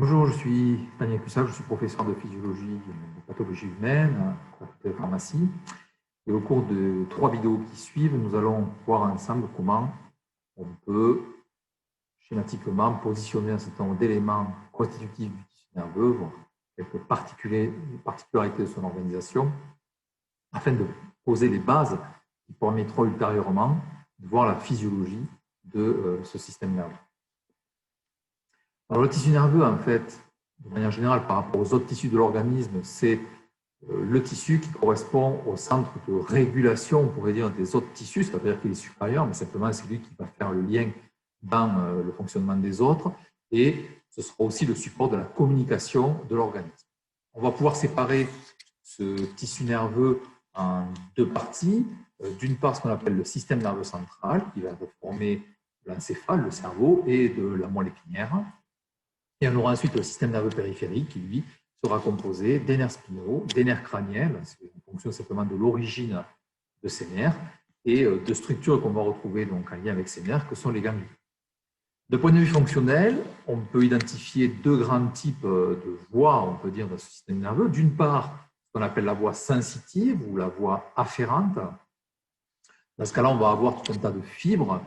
Bonjour, je suis Daniel Cussac, je suis professeur de physiologie et de pathologie humaine à la faculté de pharmacie. Et au cours de 3 vidéos qui suivent, nous allons voir ensemble comment on peut schématiquement positionner un certain nombre d'éléments constitutifs du tissu nerveux, voir quelques particularités de son organisation, afin de poser les bases qui permettront ultérieurement de voir la physiologie de ce système nerveux. Alors, le tissu nerveux, en fait, de manière générale, par rapport aux autres tissus de l'organisme, c'est le tissu qui correspond au centre de régulation, on pourrait dire, des autres tissus, c'est-à-dire qu'il est supérieur, mais simplement c'est lui qui va faire le lien dans le fonctionnement des autres, et ce sera aussi le support de la communication de l'organisme. On va pouvoir séparer ce tissu nerveux en deux parties. D'une part, ce qu'on appelle le système nerveux central, qui va former l'encéphale, le cerveau, et de la moelle épinière. Et on aura ensuite le système nerveux périphérique qui, lui, sera composé des nerfs spinaux, des nerfs crâniens, en fonction simplement de l'origine de ces nerfs, et de structures qu'on va retrouver donc en lien avec ces nerfs, que sont les ganglions. De point de vue fonctionnel, on peut identifier deux grands types de voies, on peut dire, dans ce système nerveux. D'une part, ce qu'on appelle la voie sensitive ou la voie afférente. Dans ce cas-là, on va avoir tout un tas de fibres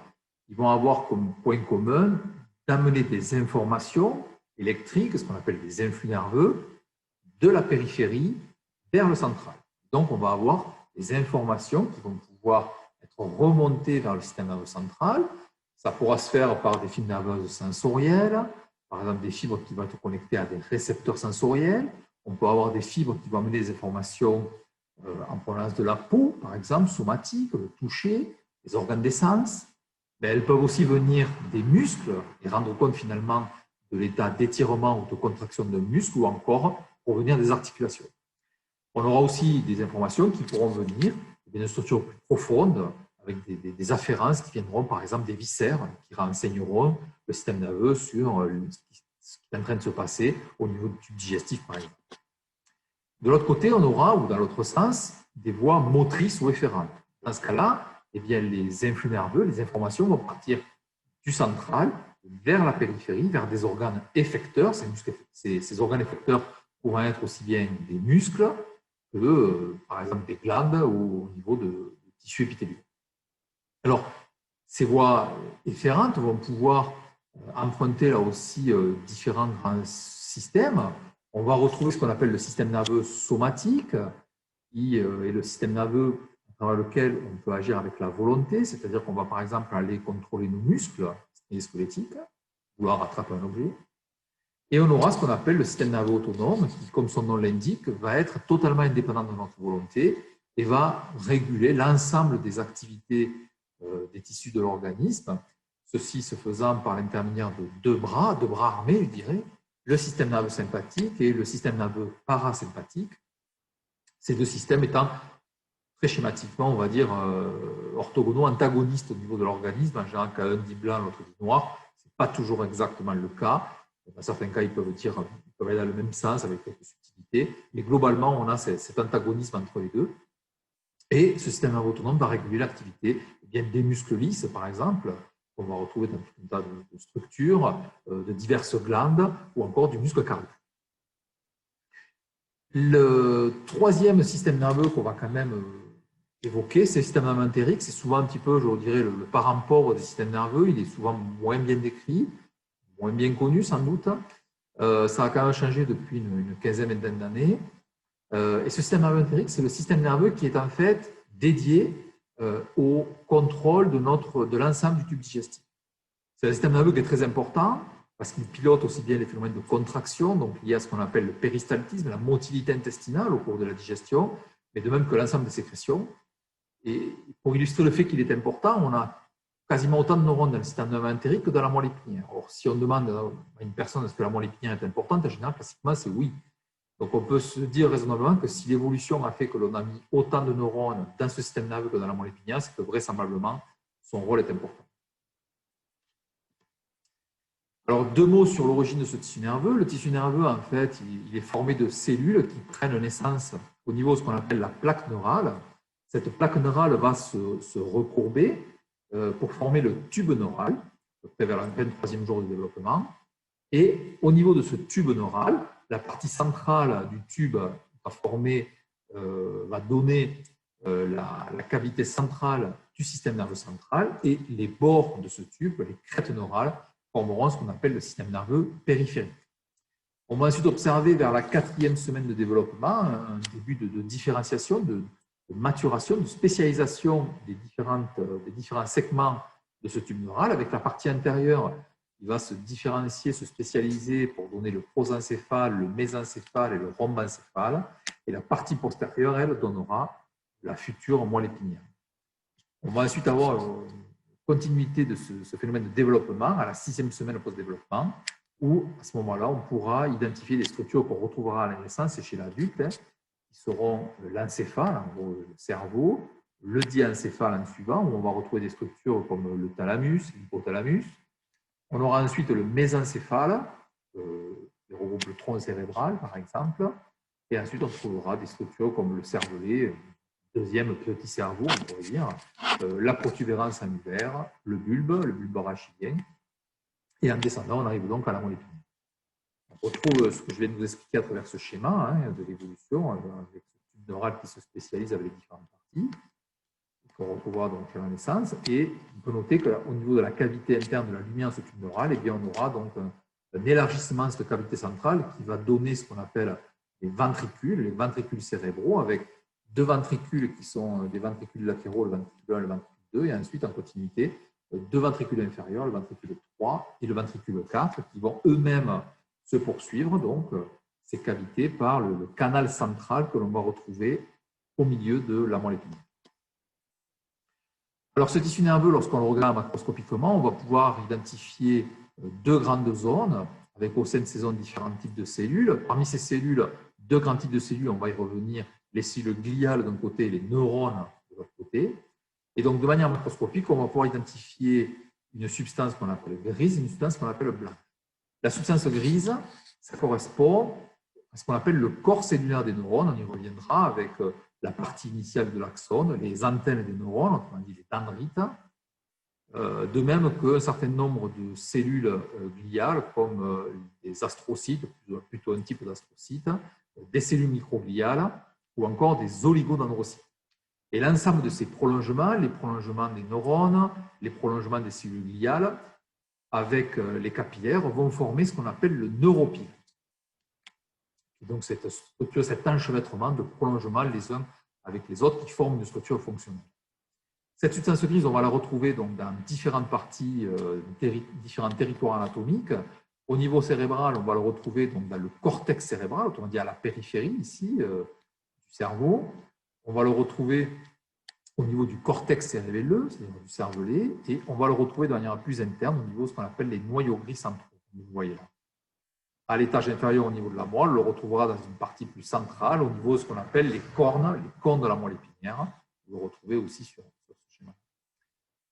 qui vont avoir comme point commun d'amener des informations électriques, ce qu'on appelle des influx nerveux, de la périphérie vers le central. Donc, on va avoir des informations qui vont pouvoir être remontées vers le système nerveux central. Ça pourra se faire par des fibres nerveuses sensorielles, par exemple des fibres qui vont être connectées à des récepteurs sensoriels. On peut avoir des fibres qui vont amener des informations en provenance de la peau, par exemple, somatique, le toucher, les organes des sens. Mais elles peuvent aussi venir des muscles et rendre compte finalement de l'état d'étirement ou de contraction de muscles, ou encore provenir des articulations. On aura aussi des informations qui pourront venir d'une structure plus profonde, avec des afférences qui viendront par exemple des viscères, qui renseigneront le système nerveux sur ce qui est en train de se passer au niveau du tube digestif par exemple. De l'autre côté, on aura, ou dans l'autre sens, des voies motrices ou efférentes. Dans ce cas-là, eh bien, les influx nerveux, les informations vont partir du central vers la périphérie, vers des organes effecteurs. Ces organes effecteurs pourront être aussi bien des muscles que, par exemple, des glandes ou au niveau de tissus épithéliaux. Alors, ces voies efférentes vont pouvoir emprunter là aussi différents grands systèmes. On va retrouver ce qu'on appelle le système nerveux somatique, qui est le système nerveux dans lequel on peut agir avec la volonté, c'est-à-dire qu'on va par exemple aller contrôler nos muscles squelettiques, vouloir attraper un objet. Et on aura ce qu'on appelle le système nerveux autonome, qui, comme son nom l'indique, va être totalement indépendant de notre volonté et va réguler l'ensemble des activités des tissus de l'organisme, ceci se faisant par l'intermédiaire de deux bras armés, je dirais, le système nerveux sympathique et le système nerveux parasympathique. Ces deux systèmes étant très schématiquement, on va dire, orthogonaux, antagonistes au niveau de l'organisme. En général, quand un dit blanc, l'autre dit noir. Ce n'est pas toujours exactement le cas. Dans certains cas, ils peuvent aller dans le même sens avec quelques subtilités. Mais globalement, on a cet antagonisme entre les deux. Et ce système nerveux autonome va réguler l'activité des muscles lisses, par exemple, qu'on va retrouver dans tout un tas de structures, de diverses glandes, ou encore du muscle cardiaque. Le troisième système nerveux qu'on va quand même évoqué, c'est le système nerveux entérique. C'est souvent un petit peu, je dirais, le parent pauvre des systèmes nerveux. Il est souvent moins bien décrit, moins bien connu sans doute. Ça a quand même changé depuis une quinzaine, vingtaine d'années. Et ce système nerveux entérique, c'est le système nerveux qui est en fait dédié au contrôle de l'ensemble du tube digestif. C'est un système nerveux qui est très important parce qu'il pilote aussi bien les phénomènes de contraction, donc liés à ce qu'on appelle le péristaltisme, la motilité intestinale au cours de la digestion, mais de même que l'ensemble des sécrétions. Et pour illustrer le fait qu'il est important, on a quasiment autant de neurones dans le système nerveux entérique que dans la moelle épinière. Or, si on demande à une personne est-ce que la moelle épinière est importante, en général, classiquement, c'est oui. Donc, on peut se dire raisonnablement que si l'évolution a fait que l'on a mis autant de neurones dans ce système nerveux que dans la moelle épinière, c'est que vraisemblablement, son rôle est important. Alors, deux mots sur l'origine de ce tissu nerveux. Le tissu nerveux, en fait, il est formé de cellules qui prennent naissance au niveau de ce qu'on appelle la plaque neurale. Cette plaque neurale va se recourber pour former le tube neural, à peu près vers le 23e jour de développement. Et au niveau de ce tube neural, la partie centrale du tube va donner la cavité centrale du système nerveux central, et les bords de ce tube, les crêtes neurales, formeront ce qu'on appelle le système nerveux périphérique. On va ensuite observer vers la 4e semaine de développement un début de différenciation, de maturation, de spécialisation des différents segments de ce tube neural, avec la partie intérieure qui va se différencier, se spécialiser pour donner le prosencéphale, le mésencéphale et le rhombencéphale, et la partie postérieure, elle, donnera la future moelle épinière. On va ensuite avoir une continuité de ce phénomène de développement à la 6e semaine post-développement, où à ce moment-là, on pourra identifier des structures qu'on retrouvera à la naissance et chez l'adulte, qui seront l'encéphale, en gros le cerveau, le diencéphale en suivant, où on va retrouver des structures comme le thalamus, l'hypothalamus. On aura ensuite le mésencéphale, qui regroupe le tronc cérébral, par exemple, et ensuite on trouvera des structures comme le cervelet, deuxième petit cerveau, on pourrait dire, la protubérance annulaire, le bulbe rachidien, et en descendant, on arrive donc à la moelle épinière. On retrouve ce que je vais nous expliquer à travers ce schéma de l'évolution, avec ce tube neural qui se spécialise avec les différentes parties, qu'on retrouvera donc à la naissance. Et on peut noter qu'au niveau de la cavité interne de la lumière de ce tube neural, eh bien, on aura donc un élargissement de cette cavité centrale qui va donner ce qu'on appelle les ventricules cérébraux, avec deux ventricules qui sont des ventricules latéraux, le ventricule 1 et le ventricule 2, et ensuite en continuité, deux ventricules inférieurs, le ventricule 3 et le ventricule 4, qui vont eux-mêmes se poursuivre, donc ces cavités, par le canal central que l'on va retrouver au milieu de la moelle épinière. Alors, ce tissu nerveux, lorsqu'on le regarde macroscopiquement, on va pouvoir identifier deux grandes zones, avec au sein de ces zones différents types de cellules. Parmi ces cellules, deux grands types de cellules, on va y revenir, les cellules gliales d'un côté et les neurones de l'autre côté. Et donc, de manière macroscopique, on va pouvoir identifier une substance qu'on appelle grise et une substance qu'on appelle blanche. La substance grise, ça correspond à ce qu'on appelle le corps cellulaire des neurones. On y reviendra avec la partie initiale de l'axone, les antennes des neurones, on dit les dendrites. De même qu'un certain nombre de cellules gliales, comme des astrocytes, plutôt un type d'astrocytes, des cellules microgliales ou encore des oligodendrocytes. Et l'ensemble de ces prolongements, les prolongements des neurones, les prolongements des cellules gliales, avec les capillaires, vont former ce qu'on appelle le neuropile. Et donc, cette structure, cet enchevêtrement de prolongements les uns avec les autres qui forment une structure fonctionnelle. Cette substance grise, on va la retrouver donc dans différentes parties, différents territoires anatomiques. Au niveau cérébral, on va le retrouver donc dans le cortex cérébral, autrement dit à la périphérie ici du cerveau. On va le retrouver au niveau du cortex cérébelleux, c'est-à-dire du cervelet, et on va le retrouver de manière plus interne au niveau de ce qu'on appelle les noyaux gris centraux, comme vous voyez là. À l'étage inférieur, au niveau de la moelle, on le retrouvera dans une partie plus centrale, au niveau de ce qu'on appelle les cornes de la moelle épinière. Vous le retrouvez aussi sur ce schéma.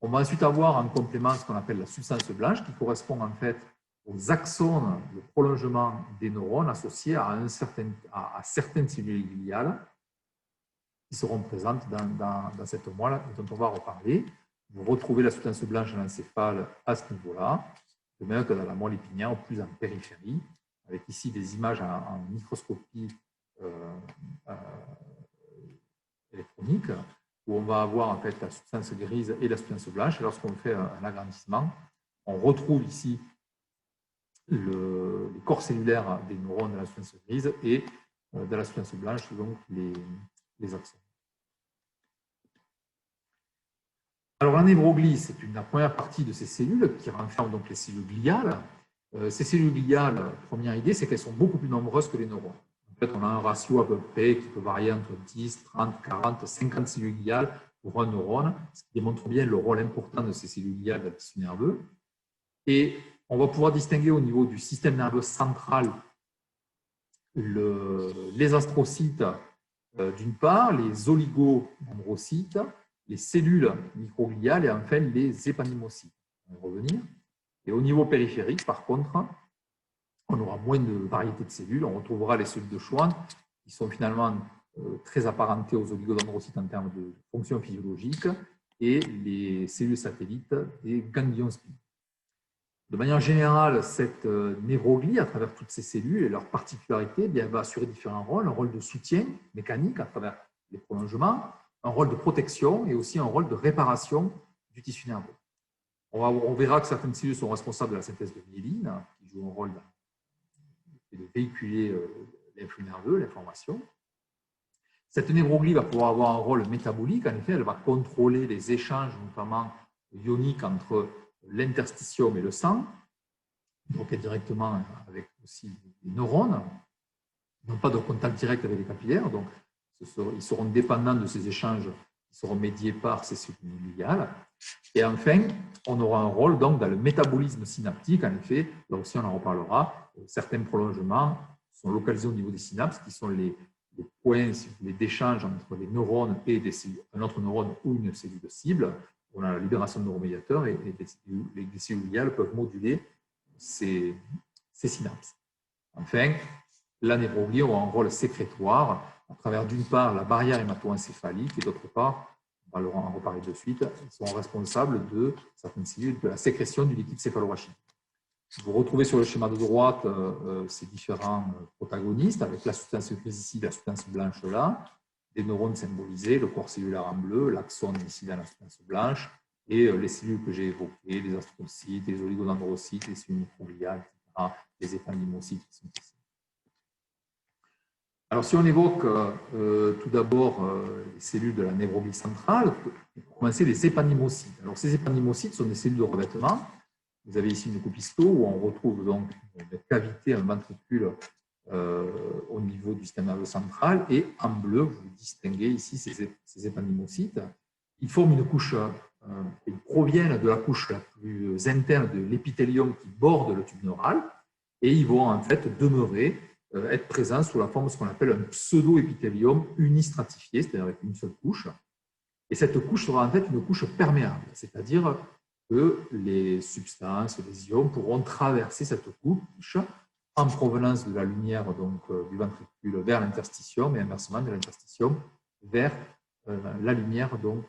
On va ensuite avoir en complément ce qu'on appelle la substance blanche, qui correspond en fait aux axones, le prolongement des neurones associés à certaines cellules gliales qui seront présentes dans cette moelle et dont on va reparler. Vous retrouvez la substance blanche dans l'encéphale à ce niveau-là, de même que dans la moelle épinière, plus en périphérie, avec ici des images en microscopie électronique, où on va avoir en fait la substance grise et la substance blanche. Et lorsqu'on fait un agrandissement, on retrouve ici les corps cellulaires des neurones de la substance grise et de la substance blanche, donc les axones. Alors, la névroglie, c'est la première partie de ces cellules qui renferment donc les cellules gliales. Ces cellules gliales, première idée, c'est qu'elles sont beaucoup plus nombreuses que les neurones. En fait, on a un ratio à peu près qui peut varier entre 10, 30, 40, 50 cellules gliales pour un neurone, ce qui démontre bien le rôle important de ces cellules gliales dans le tissu nerveux. Et on va pouvoir distinguer au niveau du système nerveux central les astrocytes d'une part, les oligodendrocytes, les cellules microgliales et enfin les épanymocytes. On va revenir. Et au niveau périphérique, par contre, on aura moins de variété de cellules. On retrouvera les cellules de Schwann qui sont finalement très apparentées aux oligodendrocytes en termes de fonction physiologique et les cellules satellites des ganglions spinaux. De manière générale, cette névroglie, à travers toutes ces cellules et leurs particularités, elle va assurer différents rôles, un rôle de soutien mécanique à travers les prolongements, un rôle de protection et aussi un rôle de réparation du tissu nerveux. On verra que certaines cellules sont responsables de la synthèse de myéline, qui joue un rôle de véhiculer l'influx nerveux, l'information. Cette névroglie va pouvoir avoir un rôle métabolique. En effet, elle va contrôler les échanges, notamment ioniques, entre l'interstitium et le sang, donc directement avec aussi les neurones. Ils n'ont pas de contact direct avec les capillaires, donc ils seront dépendants de ces échanges qui seront médiés par ces cellules gliales. Et enfin, on aura un rôle donc dans le métabolisme synaptique. En effet, là aussi on en reparlera, certains prolongements sont localisés au niveau des synapses, qui sont les points d'échange entre les neurones et un autre neurone ou une cellule cible. On a la libération de neuromédiateurs et les cellules gliales peuvent moduler ces synapses. Enfin, la névroglie aura un rôle sécrétoire à travers d'une part la barrière hémato-encéphalique et d'autre part, on va en reparler de suite, ils sont responsables de certaines cellules de la sécrétion du liquide céphalorachidien. Vous retrouvez sur le schéma de droite ces différents protagonistes avec la substance grise ici, la substance blanche là, des neurones symbolisés, le corps cellulaire en bleu, l'axone ici dans la substance blanche et les cellules que j'ai évoquées, les astrocytes, les oligodendrocytes, les cellules microgliales, etc., les épandimocytes qui sont ici. Alors, si on évoque tout d'abord les cellules de la névroglie centrale, pour commencer, les épandimocytes. Alors, ces épandimocytes sont des cellules de revêtement. Vous avez ici une coupe histo où on retrouve donc une cavité, un ventricule au niveau du système nerveux central. Et en bleu, vous distinguez ici ces épandimocytes. Ils forment une couche, ils proviennent de la couche la plus interne de l'épithélium qui borde le tube neural. Et ils vont en fait demeurer être présents sous la forme de ce qu'on appelle un pseudo-épithélium unistratifié, c'est-à-dire avec une seule couche. Et cette couche sera en fait une couche perméable, c'est-à-dire que les substances, les ions pourront traverser cette couche en provenance de la lumière donc, du ventricule vers l'interstitium et inversement de l'interstitium vers la lumière donc,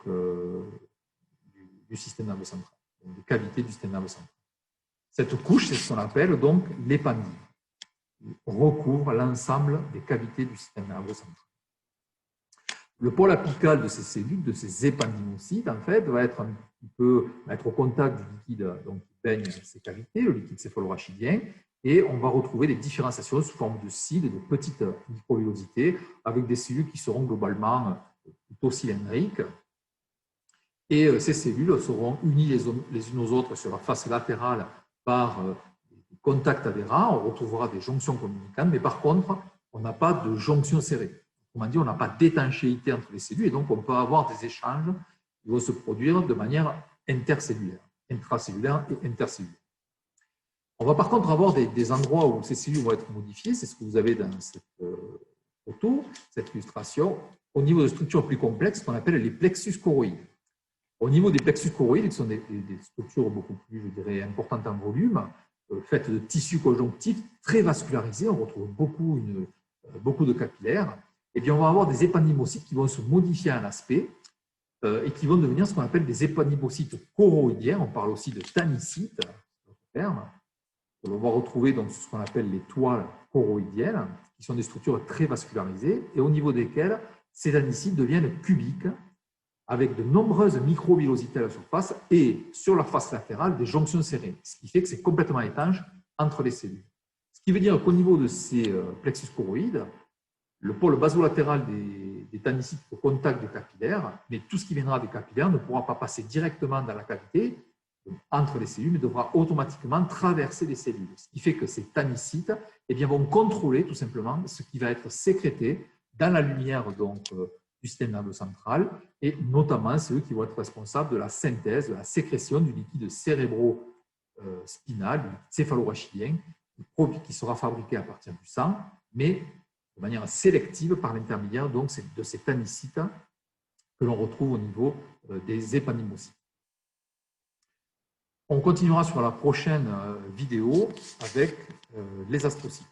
du système nerveux central, donc des cavités du système nerveux central. Cette couche, c'est ce qu'on appelle donc l'épandyle. Recouvre l'ensemble des cavités du système nerveux central. Le pôle apical de ces cellules, de ces épandimocytes, en fait, va être au contact du liquide donc, qui baigne ces cavités, le liquide céphalorachidien, et on va retrouver des différenciations sous forme de cils et de petites microvillosités avec des cellules qui seront globalement plutôt cylindriques. Et ces cellules seront unies les unes aux autres sur la face latérale par contact adhérent, on retrouvera des jonctions communicantes, mais par contre, on n'a pas de jonction serrée. Autrement dit, on n'a pas d'étanchéité entre les cellules, et donc on peut avoir des échanges qui vont se produire de manière intercellulaire, intracellulaire et intercellulaire. On va par contre avoir des endroits où ces cellules vont être modifiées, c'est ce que vous avez dans cette photo, cette illustration, au niveau de structures plus complexes, qu'on appelle les plexus choroïdes. Au niveau des plexus choroïdes, qui sont des structures beaucoup plus, je dirais, importantes en volume, faites de tissus conjonctifs très vascularisés, on retrouve beaucoup de capillaires, et bien on va avoir des épandimocytes qui vont se modifier en aspect et qui vont devenir ce qu'on appelle des épandimocytes choroïdiens. On parle aussi de tannicytes, terme. On va retrouver donc ce qu'on appelle les toiles choroïdiennes, qui sont des structures très vascularisées et au niveau desquelles ces tannicytes deviennent cubiques, avec de nombreuses microvillosités à la surface et sur la face latérale des jonctions serrées, ce qui fait que c'est complètement étanche entre les cellules. Ce qui veut dire qu'au niveau de ces plexus choroïdes, le pôle basolatéral des tannicytes au contact des capillaires, mais tout ce qui viendra des capillaires ne pourra pas passer directement dans la cavité entre les cellules, mais devra automatiquement traverser les cellules. Ce qui fait que ces tannicytes vont contrôler tout simplement ce qui va être sécrété dans la lumière donc, du système nerveux central, et notamment c'est eux qui vont être responsables de la synthèse, de la sécrétion du liquide cérébro-spinal, du liquide céphalorachidien, qui sera fabriqué à partir du sang, mais de manière sélective par l'intermédiaire de ces tannicytes que l'on retrouve au niveau des épandimocytes. On continuera sur la prochaine vidéo avec les astrocytes.